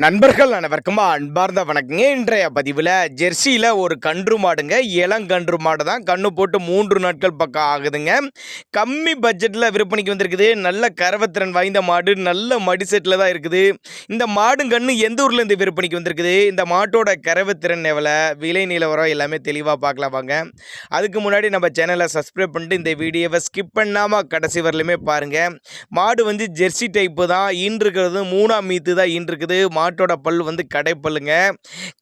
நண்பர்கள் அனைவருக்கும் அன்பார்ந்த வணக்கங்க. இன்றைய பதிவில் ஜெர்சியில் ஒரு கன்று மாடுங்க, இளங்கன்று மாடு தான். கன்று போட்டு 3 நாட்கள் பக்கம் ஆகுதுங்க. கம்மி பட்ஜெட்டில் விற்பனைக்கு வந்திருக்குது. நல்ல கறவைத்திறன் வாய்ந்த மாடு, நல்ல மடி செட்டில் தான் இருக்குது. இந்த மாடும் கன்று எந்த ஊர்லேருந்து விற்பனைக்கு வந்திருக்குது, இந்த மாட்டோட கறவைத்திறன் எவ்வளோ, விலை நிலவரம் எல்லாமே தெளிவாக பார்க்கலாம் வாங்க. அதுக்கு முன்னாடி நம்ம சேனலை சப்ஸ்கிரைப் பண்ணிட்டு இந்த வீடியோவை ஸ்கிப் பண்ணாமல் கடைசி வரலையுமே பாருங்கள். மாடு வந்து ஜெர்சி டைப்பு தான். ஈன்றுக்கிறது 3ஆம் மீத்து தான் ஈன்றுக்குது. மாட்டோட பல் வந்து கடைப்பல்லுங்க.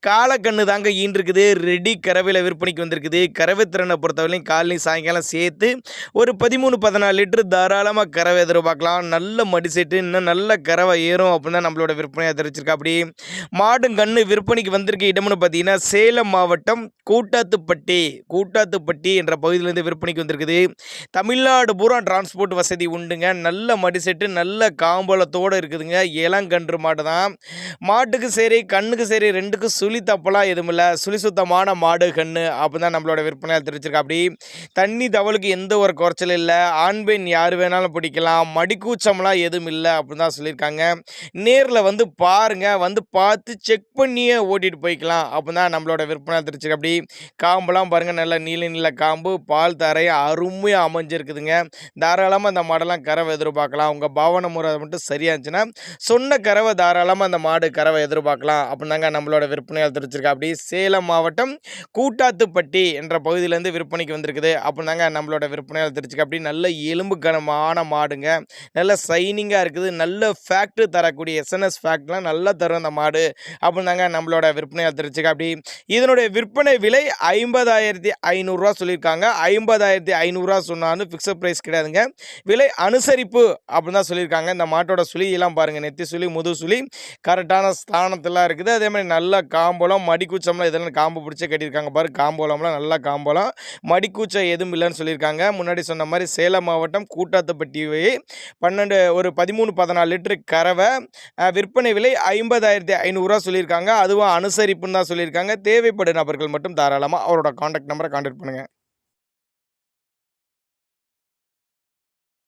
காலக்கண்ணு தாங்க ஈன்றுக்குது. ரெடி கறவையில் விற்பனைக்கு வந்திருக்குது. கறவைத்திறனை பொறுத்தவரையும் காலையும் சாயங்காலம் சேர்த்து ஒரு 13-14 லிட்டர் தாராளமாக கறவை எதிர்பார்க்கலாம். நல்ல மடி செட்டு, இன்னும் நல்ல கறவை ஏறும் அப்படின்னு தான் நம்மளோட விற்பனையாக தெரிவிச்சிருக்கா. அப்படி மாடும் கண்ணு விற்பனைக்கு வந்திருக்க இடம்னு பார்த்தீங்கன்னா சேலம் மாவட்டம் கூட்டாத்துப்பட்டி என்ற பகுதியிலேருந்து விற்பனைக்கு வந்திருக்குது. தமிழ்நாடு பூரா டிரான்ஸ்போர்ட் வசதி உண்டுங்க. நல்ல மடி செட்டு, நல்ல காம்பளத்தோடு இருக்குதுங்க. இளங்கன்று மாடு தான். மாட்டுக்கு சரி கண்ணுக்கு சரி ரெண்டுக்கும் சுழி தப்பலாம் எதுவும் இல்லை. சுழி சுத்தமான மாடு கண்ணு அப்படி தான் நம்மளோட விற்பனையால் தெரிவிச்சிருக்கா. அப்படி தண்ணி தவளுக்கு எந்த ஒரு குறைச்சல் இல்லை. ஆண் பெண் யார் வேணாலும் பிடிக்கலாம். மடிக்கூச்சம்லாம் எதுவும் இல்லை அப்படின்னு தான் சொல்லியிருக்காங்க. நேரில் வந்து பாருங்கள், வந்து பார்த்து செக் பண்ணியே ஓட்டிகிட்டு போய்க்கலாம் அப்படின்னு தான் நம்மளோட விற்பனையால் தெரிவிச்சிருக்கா. அப்படி காம்பெல்லாம் பாருங்கள், நல்ல நீல நீல காம்பு, பால் தரையை அருமையாக அமைஞ்சிருக்குதுங்க. தாராளமாக அந்த மாடெல்லாம் கறவை எதிர்பார்க்கலாம். உங்கள் பாவனை முறை மட்டும் சரியாக இருந்துச்சுன்னா சொன்ன கறவை தாராளமாக அந்த மாடு கறவை எதிர்பார்க்கலாம் அப்படின்னாங்க நம்மளோட விற்பனையால் தெரிவிச்சிருக்கா. அப்படி சேலம் மாவட்டம் கூட்டாத்துப்பட்டி என்ற பகுதியிலேருந்து விற்பனைக்கு வந்திருக்குது அப்படின்னாங்க நம்மளோட விற்பனையால் தெரிவிச்சிருக்கா. அப்படி நல்ல எலும்பு கனமான மாடுங்க, நல்ல சைனிங்காக இருக்குது. நல்ல ஃபேக்ட் தரக்கூடிய எஸ்என்எஸ் ஃபேக்ட்லாம் நல்லா தரும் அந்த மாடு அப்படின்னாங்க நம்மளோட விற்பனையால் தெரிவிச்சிருக்கா. அப்படி இதனுடைய விற்பனை விலை 50,500 சொல்லியிருக்காங்க. 50,500 சொன்னாலும் ஃபிக்ஸட் ப்ரைஸ் கிடையாதுங்க. விலை அனுசரிப்பு அப்படின்னு தான் சொல்லியிருக்காங்க. இந்த மாட்டோட சுழியெல்லாம் பாருங்கள், நெத்தி சுழி முது சுழி கரெக்டான ஸ்தானத்தெல்லாம் இருக்குது. அதே மாதிரி நல்ல காம்பலம், மடிக்கூச்சம்லாம் இதெல்லாம் காம்பு பிடிச்சி கட்டியிருக்காங்க பாரு. காம்போலம்லாம் நல்ல காம்போலம், மடிக்கூச்சம் எதுவும் இல்லைன்னு சொல்லியிருக்காங்க. முன்னாடி சொன்ன மாதிரி சேலம் மாவட்டம் கூட்டாத்துப்பட்டி 13-14 லிட்டரு கறவை. விற்பனை விலை 50,500 சொல்லியிருக்காங்க. அதுவும் அனுசரிப்புன்னு தான் சொல்லியிருக்காங்க. தேவைப்படும் நபர்கள் மட்டும் தாராளமாக அவரோட கான்டாக்ட் நம்பரை கான்டாக்ட் பண்ணுங்கள்.